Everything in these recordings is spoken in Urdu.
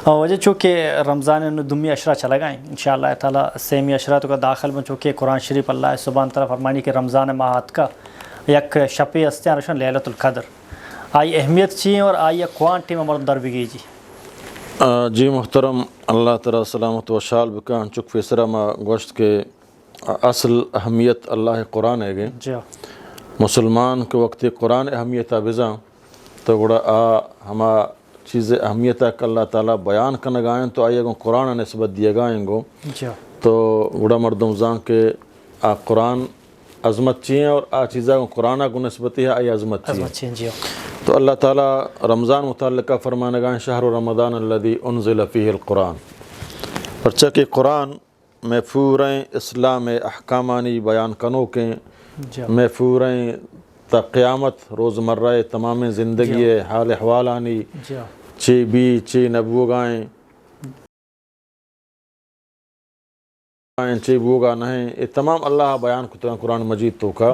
وجہ چونکہ رمضان دمی اشرہ چلا گئیں انشاءاللہ تعالیٰ سیمی اشرہ تو کا داخل میں چونکہ قرآن شریف اللہ سبحانہ تعالیٰ فرمانی کہ رمضان ماہات کا یک شپی استیاں رشن لیلۃ القدر آئی اہمیت چی اور آئی کوانٹی میں مرد در بگی جی محترم اللہ تعالیٰ سلامت و شال بکان چک فیسرہ ما گوشت کے اصل اہمیت اللہ قرآن ہے گئے جی مسلمان کے وقت قرآن اہمیت بزاں تو گوڑا ہما چیز اہمیت ہے کہ اللہ تعالیٰ بیان کرنے گائیں تو آئیے گو قرآن نسبت دیے گائیں گو جی تو گوڑا مردم زان کے قرآن عظمت چیئیں اور چیزیں قرآن کو نسبتی ہے آئی عظمت چیئیں جی تو اللہ تعالیٰ رمضان متعلقہ فرمانے گائیں شہر رمضان الذی انزل فیہ القرآن پرچہ کہ قرآن محفوریں اسلام احکامانی بیان کنو کے محفوریں تا قیامت روزمرہ تمام زندگی حال احوالانی چی بھی چی نبوگائیں چی بوگا نہیں یہ تمام اللہ بیان کتنا قرآن مجید تو کا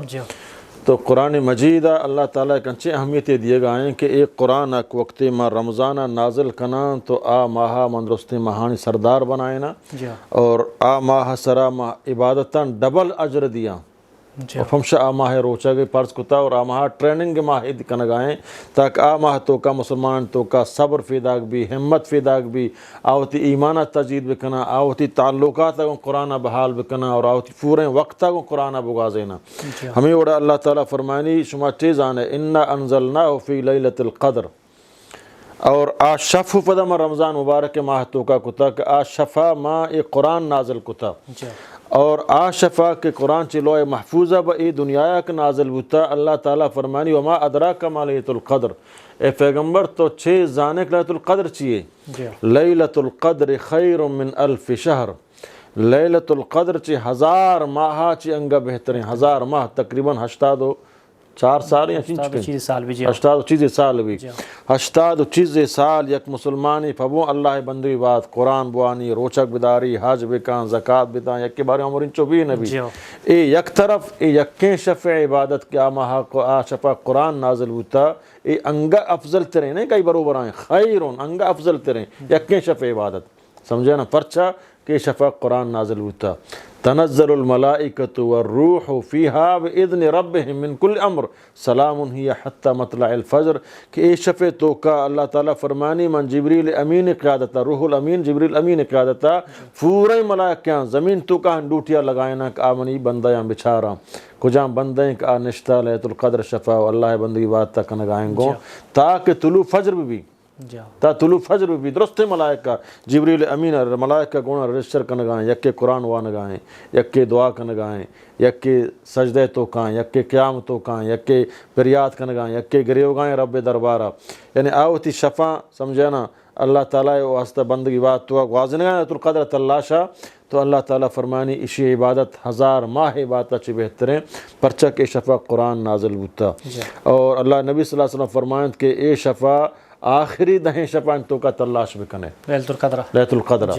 تو قرآن مجید اللہ تعالیٰ کنچے اہمیتیں دیے گائیں کہ ایک قرآن ایک وقت ما رمضانہ نازل کنا تو ماہا مندرست ماہانی سردار بنائے نا اور ماہ سرا عبادتاں ڈبل اجر دیا فمشا ماہ روچا گئی پرس کتا اور ماہ ٹریننگ ماہ کنگائیں تاکہ ماہ تو کا مسلمان تو کا صبر فیداک بھی ہمت فیداک بھی آوتی ایمانہ تجدید بکنا آوتی تعلقات کو قرآن بحال بکنا اور آوتی پورے وقت کو قرآن بغازینا ہمیں وڑا اللہ تعالیٰ فرمانی شما چیزان ہے انا انزلناہ فی لیلۃ القدر اور شف پدم رمضان مبارک ماہ تو کا کتا کہ شفا ماہ ایک قرآن نازل کتا اور شفا کے قرآن چلوئے محفوظہ با ای دنیا کا نازل ہوتا اللہ تعالیٰ فرمانی وما ادراک ما لیلۃ القدر اے پیغمبر تو چھ زانے کہ لیلۃ القدر چیئے لیلۃ القدر خیر من الف شہر لیلۃ القدر چھ 1000 ماہ چھ انگا بہترین 1000 ماہ تقریباً 84 سال یا چیز سال بھی 84 سال یک مسلمانی پھبو اللہ بندوی بات قرآن بوانی روچک بداری حج بکان زکاة بتان یک کے بارے عمرین چوبی نبی اے یک طرف اے یکیں شفع عبادت کیا ماہ کو شفع قرآن نازل ہوتا اے انگا افضل ترین نہیں کئی بروبر آئیں خیرون انگا افضل ترین یکیں شفع عبادت سمجھے نا پرچہ کہ شفع قرآن نازل ہوتا تنزل الملائکۃ والروح فیہا بإذن ربہم من کل امر سلام ہی حتی مطلع الفجر کہ اے شفع تو کا اللہ تعالیٰ فرمانی من جبریل امین قیادتا روح الامین جبریل امین قیادتا پورے ملائکیاں زمین تو کا ڈوٹیاں لگائنا کہ آمنی بندیاں بچھارا کجاں بندیں کہ نشتہ لیلۃ القدر شفع اللہ بندی بات تک نگائیں گو تاکہ طلوع فجر بھی تا طلوع فجر بھی درست ملائکہ جبریل امین ملائکہ گونا رجسٹر کنگائیں یک کے قرآن وانگائیں یک کے دعا کنگائیں یک کے سجدے تو کائیں یک کے قیام تو کائیں یک کے پریاد کنگائیں یک کے گریوگائیں رب دربارہ یعنی آوتی شفا سمجھے نا اللہ تعالیٰ واسطہ بندگی بات تو واضنگائیں لیلۃ القدر تلاشا تو اللہ تعالیٰ فرمانی اسی عبادت 1000 ماہ عبادت اچھی بہتریں پرچہ کے شفا قرآن نازل ہوتا اور اللہ نبی صلی اللہ علیہ وسلم فرمائیں کہ اے شفا آخری دہیں شفا تو کا تلاش بکنے لیلۃ القدر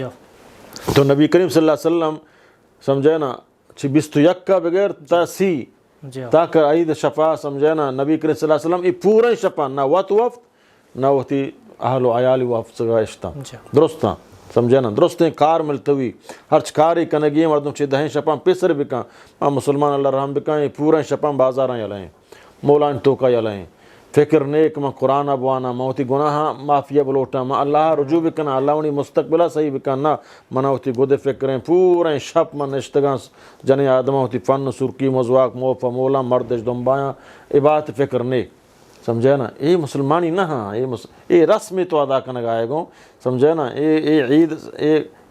تو نبی کریم صلی اللہ علیہ وسلم سمجھے نا 21 کا بغیر تاسی تاکہ عید شفا سمجھے نا نبی کریم صلی اللہ علیہ وسلم یہ پورے شفا نہ وقت نہ ہوتی اہل و عیال وفت گاشتہ درست سمجھے نا درستیں کار ملتوی ہر چکاری کنگی مردم چھ دہیں شپاں پیسر بکاں مسلمان اللہ رحم بکاں یہ پورے شپاں بازاراں یلائیں مولان توکا یلائیں فکر نیک ما قرآن ابوانا موتی گناہ معافیہ بلوٹا ما اللہ رجوع بکنا اللہ انہی مستقبلہ صحیح بکنا مناوتی گود فکریں پورے شپ من نشتگاں جنی آدمہ ہوتی فن سرکی مزواق موفا مولا مردش دنبایاں عبادت فکر نیک سمجھے نا یہ مسلمانی نہ ہاں یہ رسمی تو ادا کرنے گائے گو سمجھے نا یہ عید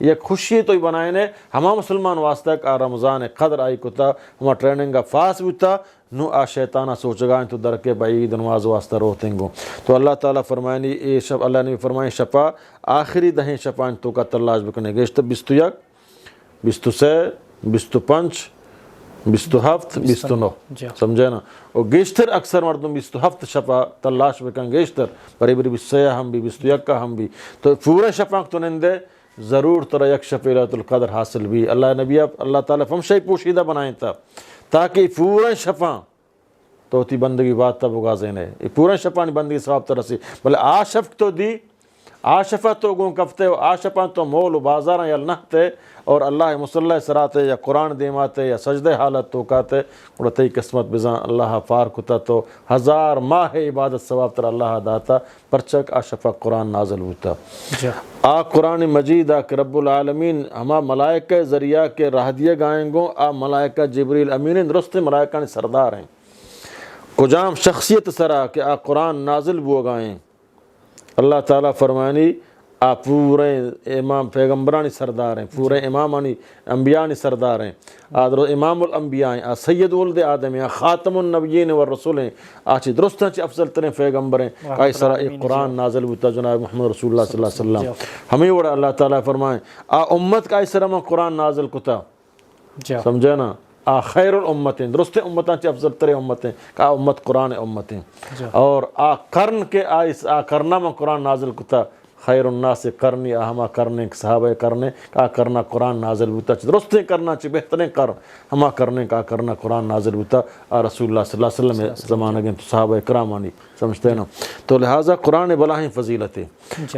یہ خوشی تو ہی بنائے نے ہما مسلمان واسطہ کہ رمضان قدر آئی کتا ہما ٹریننگا فاس بیتا نو شیطانہ سوچ گائیں تو درکے بعید نماز واسطہ روتیں گو تو اللہ تعالیٰ فرمائنی اے شب اللہ نے فرمائیں شفا آخری دہیں شفا تو کا تلاش بکنے گیشت 21 23 25 27 29 سمجھے نا اور گیشتر اکثر مردم 27 شفا تلاش بکن گیشتر بری بری 23 ہم بھی 21 کا ہم بھی تو پورے شفا تو نندے ضرور ترہ یک شفع لیلۃ القدر حاصل بھی اللہ نبی اللہ تعالیٰ فمشائی پوشیدہ بنائیں تھا تاکہ پورے شفا تو تی بندگی بات تب اگازیں ہے پورے شفا نہیں بندگی صاحب طرح سے بلے شفق تو دی آشفہ تو گوں کفتے و آشفہ تو مول و بازار یل نہتے اور اللہ مصلی سراتے یا قرآن دیماتے یا سجدے حالت تو کاتے اڑتی قسمت بزاں اللہ پار کتا تو 1000 ماہ عبادت ثواب تر اللہ داتا پرچک آشفہ قرآن نازل ہوتا آ قرآن مجید آ کہ رب العالمین ہما ملائکہ ذریعہ کے راہ دیے گائیں گوں آ ملائکہ جبریل امین درست ملائکہ نے سردار ہیں کجام شخصیت سرا کہ آ قرآن نازل بو گائیں اللہ تعالیٰ فرمانی آ پورے امام پیغمبرانی سردار ہیں پورے امامانی انبیاءانی سردار ہیں امام الانبیاء ہیں آ سید ولد آدم ہیں خاتم النبیین والرسول ہیں آچی درست ہیں چی افضل ترین پیغمبر ہیں آئی سرا ایک قرآن نازل ہوتا جناب محمد رسول اللہ صلی اللہ علیہ وسلم ہمیں وڑا اللہ تعالیٰ فرمائیں آ امت کا آئی سرا میں قرآن نازل کتا سمجھے نا آ خیر الامتیں درست امتاں چی افضل ترین امتیں کا امت قرآن امتیں اور آ کرن کے آ کرنا میں قرآن نازل کتا خیر الناس کرنی ہما کرنے صحابہ کرنے کا کرنا قرآن نازل ہوتا درست کرنا چی بہترین کر ہما کرنے کا کرنا قرآن نازل ہوتا رسول اللہ صلی اللہ علیہ وسلم زمانہ گئے تو صحابہ کرامانی سمجھتے ہیں نا تو لہٰذا قرآن بلاہیں فضیلت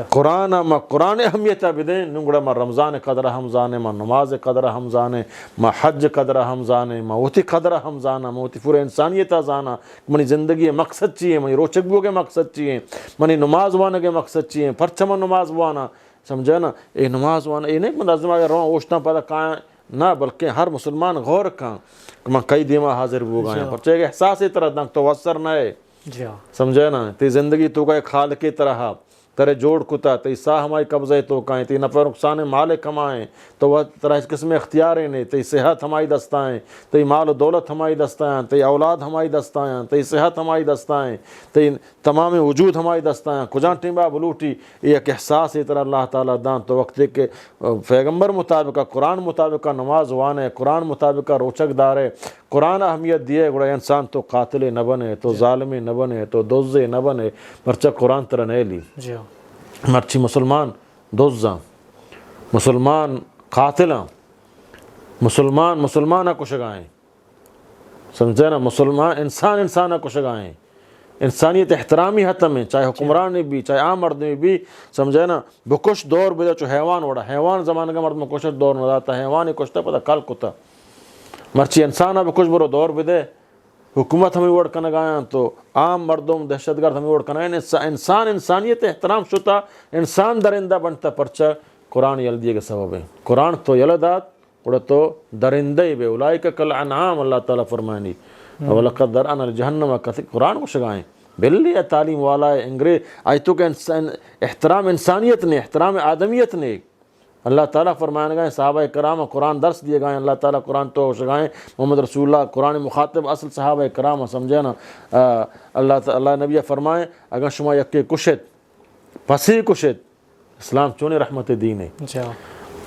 قرآن ما قرآن اہمیت بدیں نگڑا ما رمضان قدر ہم جانے ما نماز قدر ہم جانے ما حج قدر ہم جانے ما وتی قدر ہم جانا ما وتی پورے انسانیت جانا منی زندگی مقصد چیئے منی روچک بو کے مقصد چیئے منی نماز وانا کے مقصد چیئے پرچم نماز وانا سمجھے نا اے نماز وانا اے نہیں مندازم آگے روان اوشتاں پادا کائیں نہ بلکہ ہر مسلمان غور کھاں کہ میں کئی دیمہ حاضر بو گئے ہیں پرچے کہ احساس اس طرح دنک تو وصر نہ ہے سمجھے نا تی زندگی تو کا ایک خالق کی طرح ترے جوڑ کتا تی سا ہمائی قبضہ تو کائیں تی نفع نقصان مالک کمائیں تو وہ طرح اس قسم اختیاریں نہیں تی صحت ہمائی دستائیں تی مال و دولت ہمائی دستائیں تی اولاد ہمائی دستائیں تی صحت ہمائی دستائیں تی تمام وجود ہمائی دستائیں کجان ٹیمبا بلوٹی یہ ایک احساس اس طرح اللہ تعالیٰ دان تو وقت کے پیغمبر مطابقہ قرآن مطابقہ نماز وانے قرآن مطابقہ روچک دارے قرآن اہمیت دیے گوڑا انسان تو قاتل نہ بنے تو ظالم نہ بنے تو دوزے نہ بنے پرچہ قرآن طرح نہیں لی مرچی مسلمان دوزاں مسلمان قاتلاں مسلمانہ کشگائیں سمجھے نا مسلمان انسانہ کشگائیں انسانیت احترامی حتم میں چاہے حکمران بھی چاہے عام مرد میں بھی سمجھے نا بکش دور بدے چو حیوان وڑا حیوان زمانہ کا مرد میں کشت دور نہ داتا حیوان ہی کشتا پتا کل کتا مرچی انسانہ بکش برو دور بدے حکومت ہمیں وڑ کنگ آیا تو عام مردم دہشت گرد ہمیں وڑ کنگ آیا انسان انسانیت احترام شتا انسان درندہ بنتا پرچہ قرآن یل دیے گا سبب ہے قرآن تو یلدات اڑا تو درندہ ہی بے اولائکہ کل انعام اللہ تعالیٰ فرمائنی وَلَقَدْ ذَرَأْنَا لِجَهَنَّمَ قرآن کو شگائیں بلی تعلیم والا ہے انگریز آئی تو کہ احترام انسانیت نے احترام آدمیت نے اللہ تعالیٰ فرمائے گئے صحابہ کرام قرآن درس دیے گئے اللہ تعالیٰ قرآن تو شگائیں محمد رسول اللہ قرآن مخاطب اصل صحابہ کرام سمجھے نا اللہ نبی فرمائیں اگر شما یکی کشت پسی کشت اسلام چونے رحمت دین ہے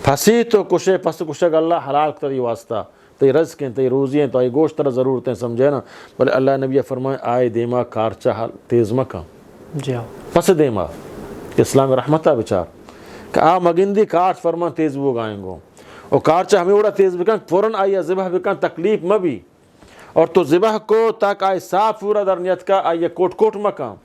پسی تو کشے پس کشے گا اللہ حلال کتری واسطہ تی رزق ہیں تی روزی ہیں تو آئی گوشت طرح ضرورت ہیں سمجھے نا بلے اللہ نبی فرمائیں آئے دیما کارچہ حال تیز مکہ پس دیما اسلام رحمتہ بچار کہ آ مگندی کارچ فرمان تیز وہ گائیں گو اور کارچہ ہمیں اڑا تیز بکن فوراں آئیے ذبح بکن تکلیف مبی اور تو ذبح کو تاک آئے صاف پورا درنیت کا آئیے کوٹ کوٹ مکان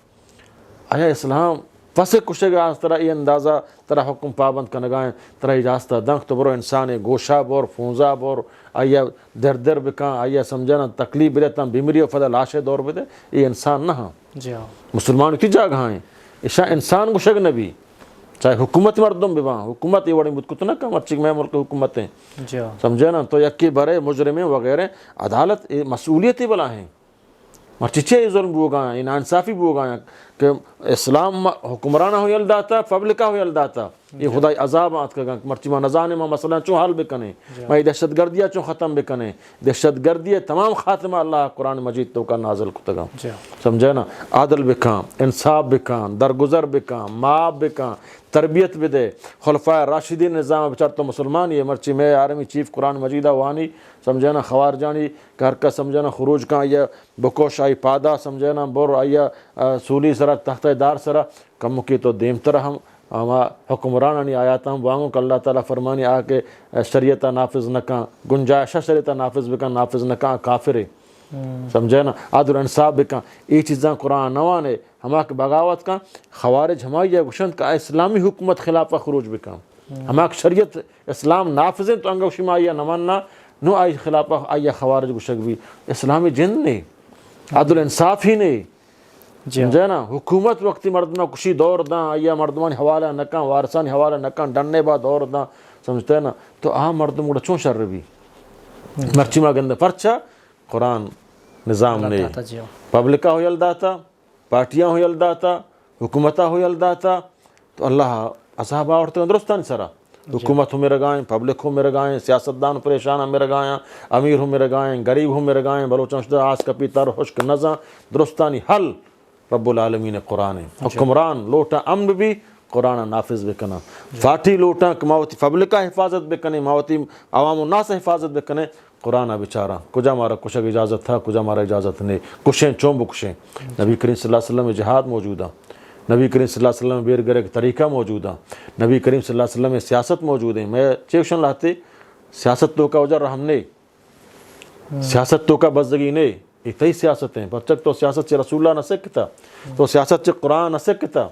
آیا اسلام پس کشے گا اس طرح یہ اندازہ طرح حکم پابند کنگائیں طرح اجازتہ دنک تو برو انسان گوشہ بور فونزہ بور آئیے در در بکان آئیے سمجھنا تکلیف بدے بیماری و فضل لاشے دور بدے یہ انسان نہ ہاں مسلمان کی جگہ ہیں ایشا انسان کو شگ نبی چاہے حکومت مردم بھی وہاں حکومت یہ بڑی مدکتنا کم اچھی میں ملک حکومتیں سمجھے نا تو یکی برے مجرمیں وغیرہ عدالت مسئولیتی بلا ہیں مرچیچے ظلم بو گئے انصافی بو گئے کہ اسلام حکمرانہ ہو یلداتا پبلکہ ہو یلداتا یہ خدای عذاب آت کا مرچی ما نظانے ما مسئلہ چون حل بکنے ما دہشت گردیہ چون ختم بکنے دہشت گردیہ تمام خاتمہ اللہ قرآن مجید تو کا نازل کتگا سمجھے نا عادل بکان انصاف بکان درگزر بکان معاب بکان تربیت بدے خلفاء راشدین نظام بچار تو مسلمان یہ مرچی میں آرمی چیف قرآن مجیدہ وانی سمجھنا خوارجانی گھر کا سمجھنا خروج کا آئیا بکوش آئی پادا سمجھنا بور آئیا سولی سرا تختہ دار سرا کم کی تو دیم طرح ہم حکمرانانی آیات ہم وانگوں کہ اللہ تعالیٰ فرمانی آ کے شریعتہ نافذ نکاں گنجائشہ شریعتہ نافذ بکن نافذ نکاں کافر سمجھے نا عدل انصاف بکن یہ چیزاں قرآن نوانے ہما کے بغاوت کا خوارج ہمائی گشند کا اسلامی حکومت خلاف خروج بکن ہما شریعت اسلام نافذیں تو انگا شما آیا نمانا نو آئی خلاف آیا خوارج گشک بھی اسلامی جن نہیں عدل انصاف ہی نہیں سمجھے نا حکومت وقتی مردمہ کشی دور داں آیا مردمان حوالہ نکاں وارثان حوالہ نکاں ڈننے با دور داں سمجھتے نا تو مردم گڑا چون شر بھی مرچی ما گندہ پرچا قرآن نظام نے پبلکہ ہو یلداتا پارٹیاں ہو یلداتا حکومتہ ہو یلداتا تو اللہ اصحابہ عورتیں درستان سرا حکومت ہو میرے گائیں پبلک ہو میرے گائیں سیاستدان پریشان ہو میرے گائیں امیر ہو میرے گائیں غریب ہو میرے گائیں بلوچان شدہ آس کپی تر حشک نزاں درستانی حل رب العالمین قرآن حکمران لوٹا امن بھی قرآن نافذ بکنا فاٹی لوٹا ماوتی پبلکہ حفاظت بکنے ماوتی عوام الناس حفاظت بکنے قرآن بیچارہ کجا مارا کشک اجازت تھا کجا مارا اجازت نہیں کشیں چون بکشیں نبی کریم صلی اللہ علیہ وسلم میں جہاد موجودہ نبی کریم صلی اللہ علیہ وسلم میں بیر گرے طریقہ موجودہ نبی کریم صلی اللہ علیہ وسلم میں سیاست موجود ہے میں چیوشن لاتے سیاست تو کا وجہ رحم نہیں سیاست تو کا بزدگی نہیں اتنی سیاستیں بچک تو سیاست سے رسول اللہ نہ سکتا تو سیاست سے قرآن نہ سکتا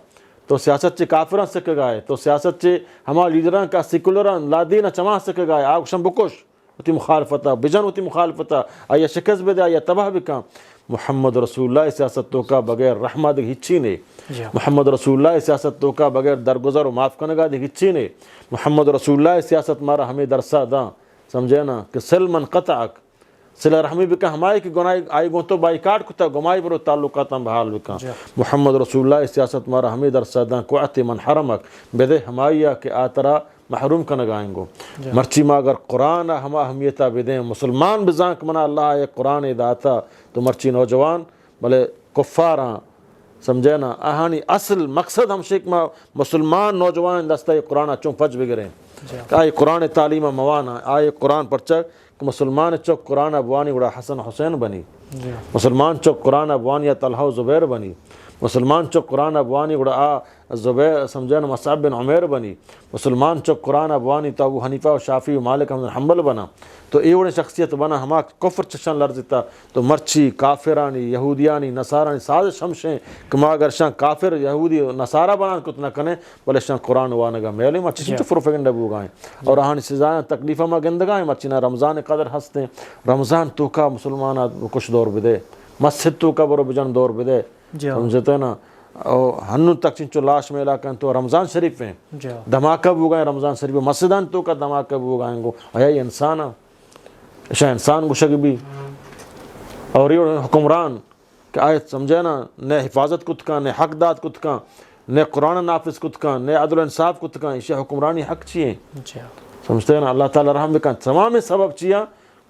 تو سیاست سے کافران سکھ گائے تو سیاست سے ہمارا لیڈران کا سیکولران لادین چما سکھ گائے آگ شم بکش اتی مخالفتہ بجن اتی مخالفتہ آیا شکست بدے آیا تباہ بکا محمد رسول اللہ سیاست تو کا بغیر رحمہ دے ہچی نے محمد رسول اللہ سیاست تو کا بغیر درگزر و معاف کنگا دے ہچی نے محمد رسول اللہ سیاست مارا ہمیں درسا دا سمجھے نا کہ سل من قطعک صلہ رحمی بکا ہمائی کی گنائی آئی گون تو بائیکاٹ کتا گمائی برو تعلقاتاں بحال بکا محمد رسول اللہ سیاست مارا ہمیں درسا دا قعت من حرمک بدے ہمائیہ کے آترا محروم کا نگائیں گو مرچی ما اگر قرآن ہما اہمیتہ بدیں مسلمان بزانک منا اللہ ایک قرآن داتا تو مرچی نوجوان بلے کفاراں سمجھے نا آہانی اصل مقصد ہم شیک ما مسلمان نوجوان دستہ قرآن چون پج بگریں آئی قرآن تعلیم موانا آئی قرآن پرچک کہ مسلمان چوک قرآن ابوانی گڑا حسن حسین بنی مسلمان چوک قرآن ابوانی طلحہ و زبیر بنی مسلمان چوک قرآن ابوانی گڑا زبیر سمجھے نا مصعب بن عمیر بنی مسلمان چوک قرآن ابوانی تو ابو حنیفہ و شافعی و مالک احمد حنبل بنا تو ایوڑے شخصیت بنا ہما کفر چشن لرزتا تو مرچی کافرانی یہودیانی نصارانی سازش ہمشیں کہ ما اگر شان کافر یہودی نصارہ بنان کت نہ کنے بلے شان قرآن وانگا میلے مرچی چنچو فروفگنڈ بو گائیں اور آہانی سزائیں تکلیفہ ما گندگائیں مرچی نا رمضان قدر ہستیں رمضان تو کا مسلمانات کچھ دور بدے مسجد تو کا برو بجن دور بدے سمجھتے نا ہنو تک چنچو لاش میں علاقہ تو رمضان شریف ہیں دھماکہ بو گائیں رمضان شریف مسجدان تو کا دھماکہ بو گائیں گو آیا یہ انسانا ایسا انسان گو شک بھی اور یہ حکمران کہ آیت سمجھے نا نے حفاظت کت کا نے حق داد کت کا نے قرآن نافذ کت کا نے عدل انصاف کت کا اسے حکمرانی حق چیئے سمجھتے ہیں نا اللہ تعالی رحم بکن تمام سبب چیئے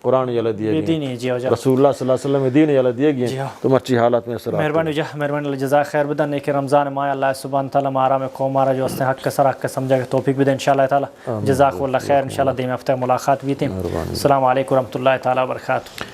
قرآن یلا دیے گئے رسول اللہ صلی اللہ علیہ وسلم دین یلا دیے گئے تم اچھی حالات میں سر مہربانی مہربانی جزاک خیر بدن نیک رمضان ماہ اللہ سبحانہ تعالیٰ مارا میں قوم مارا جو اس نے حق کا سر حق کا سمجھا کہ توفیق بھی دے انشاءاللہ تعالیٰ جزاک اللہ خیر انشاءاللہ دیم ہفتہ ملاقات بھی تھی السلام علیکم ورحمۃ اللہ تعالیٰ وبرکاتہ